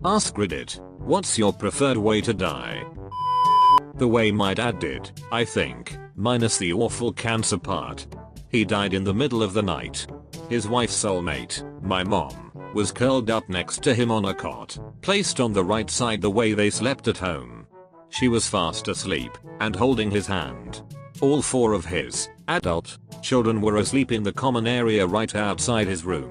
Askreddit, what's your preferred way to die? The way my dad did, I think, minus the awful cancer part. He died in the middle of the night. His wife's soulmate, my mom, was curled up next to him on a cot, placed on the right side the way they slept at home. She was fast asleep, and holding his hand. All 4 of his adult children were asleep in the common area right outside his room.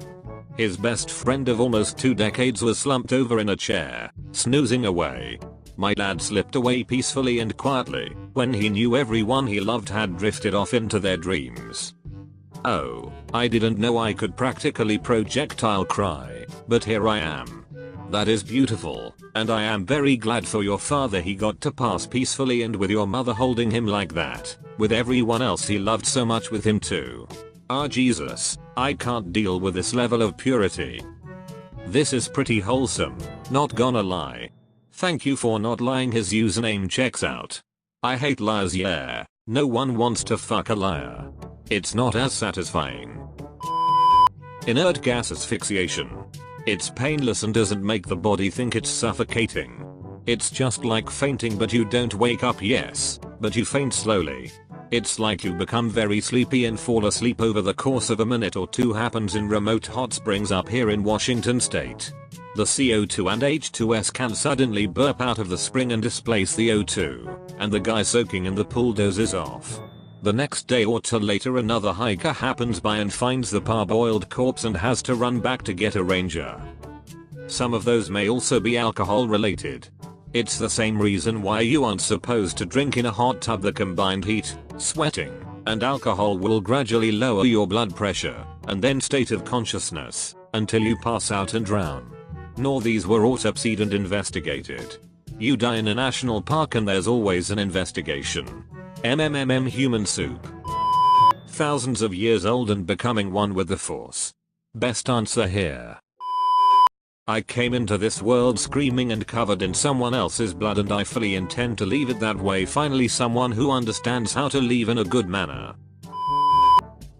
His best friend of almost 2 decades was slumped over in a chair, snoozing away. My dad slipped away peacefully and quietly when he knew everyone he loved had drifted off into their dreams. Oh, I didn't know I could practically projectile cry, but here I am. That is beautiful, and I am very glad for your father he got to pass peacefully and with your mother holding him like that, with everyone else he loved so much with him too. Ah Jesus, I can't deal with this level of purity. This is pretty wholesome, not gonna lie. Thank you for not lying. His username checks out. I hate liars. Yeah, no one wants to fuck a liar. It's not as satisfying. Inert gas asphyxiation. It's painless and doesn't make the body think it's suffocating. It's just like fainting, but you don't wake up, yes, but you faint slowly. It's like you become very sleepy and fall asleep over the course of a minute or 2. Happens in remote hot springs up here in Washington state. The CO2 and H2S can suddenly burp out of the spring and displace the O2, and the guy soaking in the pool dozes off. The next day or 2 later another hiker happens by and finds the parboiled corpse and has to run back to get a ranger. Some of those may also be alcohol related. It's the same reason why you aren't supposed to drink in a hot tub. The combined heat, sweating, and alcohol will gradually lower your blood pressure, and then state of consciousness, until you pass out and drown. Nor these were autopsied and investigated. You die in a national park and there's always an investigation. Human soup. Thousands of years old and becoming one with the force. Best answer here. I came into this world screaming and covered in someone else's blood, and I fully intend to leave it that way. Finally someone who understands how to leave in a good manner.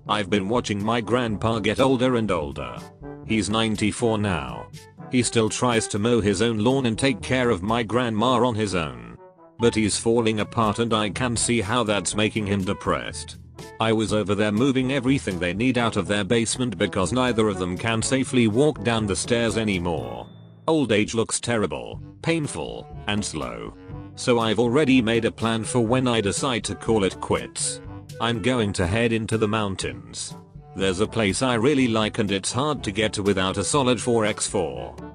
I've been watching my grandpa get older and older. He's 94 now. He still tries to mow his own lawn and take care of my grandma on his own. But he's falling apart and I can see how that's making him depressed. I was over there moving everything they need out of their basement because neither of them can safely walk down the stairs anymore. Old age looks terrible, painful, and slow. So I've already made a plan for when I decide to call it quits. I'm going to head into the mountains. There's a place I really like and it's hard to get to without a solid 4x4.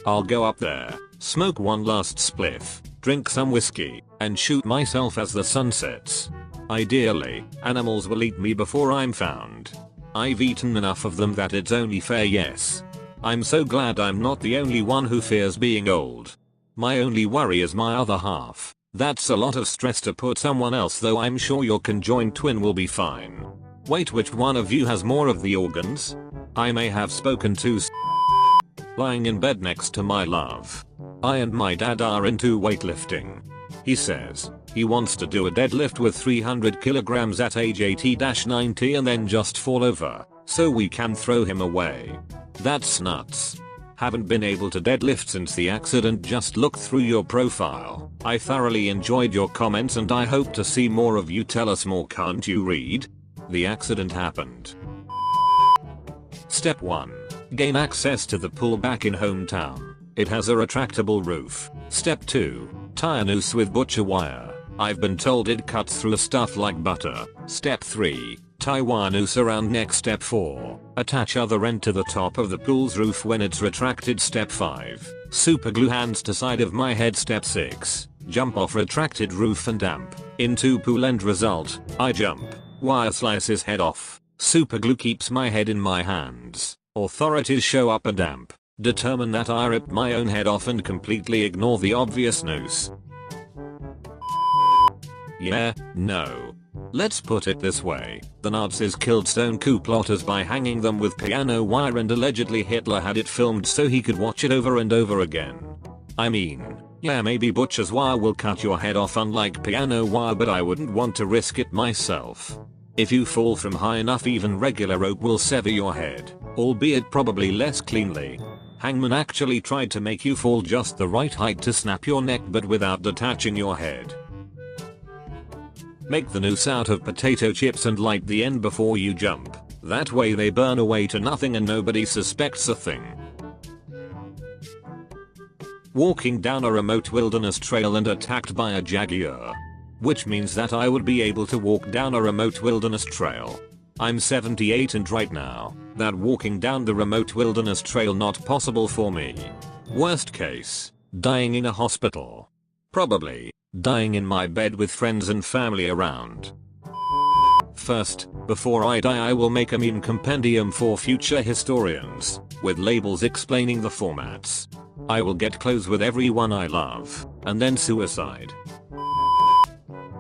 I'll go up there, smoke one last spliff, drink some whiskey, and shoot myself as the sun sets. Ideally, animals will eat me before I'm found. I've eaten enough of them that it's only fair, yes. I'm so glad I'm not the only one who fears being old. My only worry is my other half. That's a lot of stress to put someone else, though I'm sure your conjoined twin will be fine. Wait, which one of you has more of the organs? I may have spoken to lying in bed next to my love. I and my dad are into weightlifting. He says he wants to do a deadlift with 300 kilograms at age 80-90 and then just fall over, so we can throw him away. That's nuts. Haven't been able to deadlift since the accident. Just look through your profile. I thoroughly enjoyed your comments and I hope to see more of you. Tell us more. Can't you read? The accident happened. Step 1. Gain access to the pool back in hometown. It has a retractable roof. Step 2. Tie a noose with butcher wire. I've been told it cuts through stuff like butter. Step 3. Tie wire noose around neck. Step 4. Attach other end to the top of the pool's roof when it's retracted. Step 5. Super glue hands to side of my head. Step 6. Jump off retracted roof and damp into pool. End result. I jump. Wire slices head off. Super glue keeps my head in my hands. Authorities show up and damp. Determine that I ripped my own head off and completely ignore the obvious noose. Yeah, no. Let's put it this way. The Nazis killed stone coup plotters by hanging them with piano wire, and allegedly Hitler had it filmed so he could watch it over and over again. I mean, yeah, maybe butcher's wire will cut your head off unlike piano wire, but I wouldn't want to risk it myself. If you fall from high enough, even regular rope will sever your head, albeit probably less cleanly. Hangman actually tried to make you fall just the right height to snap your neck but without detaching your head. Make the noose out of potato chips and light the end before you jump. That way they burn away to nothing and nobody suspects a thing. Walking down a remote wilderness trail and attacked by a jaguar. Which means that I would be able to walk down a remote wilderness trail. I'm 78 and right now, that walking down the remote wilderness trail not possible for me. Worst case, dying in a hospital. Probably, dying in my bed with friends and family around. First, before I die I will make a meme compendium for future historians, with labels explaining the formats. I will get close with everyone I love, and then suicide.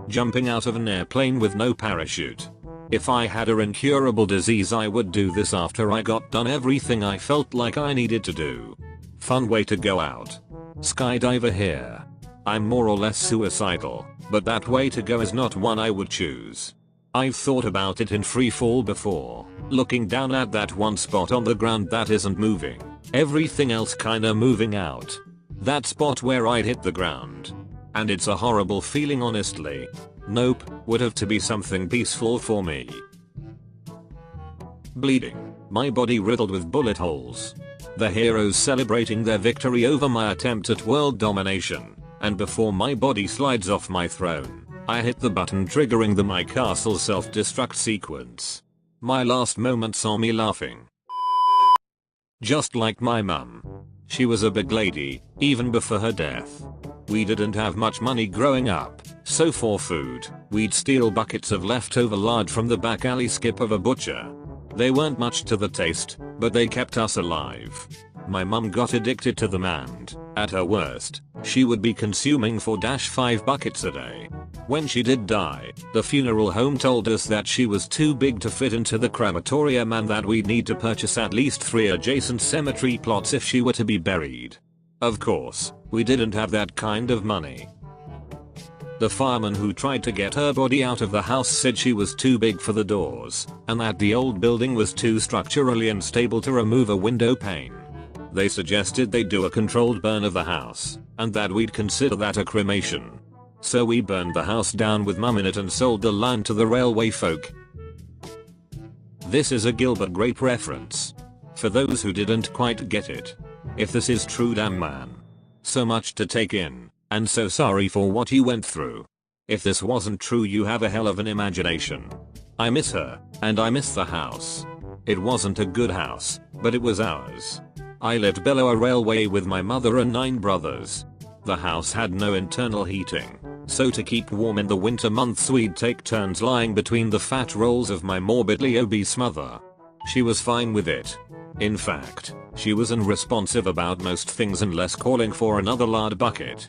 Jumping out of an airplane with no parachute. If I had an incurable disease I would do this after I got done everything I felt like I needed to do. Fun way to go out. Skydiver here. I'm more or less suicidal, but that way to go is not one I would choose. I've thought about it in free fall before, looking down at that one spot on the ground that isn't moving, everything else kinda moving out. That spot where I'd hit the ground. And it's a horrible feeling honestly. Nope, would have to be something peaceful for me. Bleeding, my body riddled with bullet holes. The heroes celebrating their victory over my attempt at world domination, and before my body slides off my throne, I hit the button triggering the My Castle self-destruct sequence. My last moment saw me laughing. Just like my mum. She was a big lady, even before her death. We didn't have much money growing up, so for food, we'd steal buckets of leftover lard from the back alley skip of a butcher. They weren't much to the taste, but they kept us alive. My mum got addicted to them and, at her worst, she would be consuming 4-5 buckets a day. When she did die, the funeral home told us that she was too big to fit into the crematorium and that we'd need to purchase at least 3 adjacent cemetery plots if she were to be buried. Of course, we didn't have that kind of money. The fireman who tried to get her body out of the house said she was too big for the doors, and that the old building was too structurally unstable to remove a window pane. They suggested they do a controlled burn of the house, and that we'd consider that a cremation. So we burned the house down with mum in it and sold the land to the railway folk. This is a Gilbert Grape reference. For those who didn't quite get it. If this is true, damn man. So much to take in, and so sorry for what you went through. If this wasn't true you have a hell of an imagination. I miss her, and I miss the house. It wasn't a good house, but it was ours. I lived below a railway with my mother and 9 brothers. The house had no internal heating, so to keep warm in the winter months we'd take turns lying between the fat rolls of my morbidly obese mother. She was fine with it. In fact, she was unresponsive about most things unless calling for another lard bucket.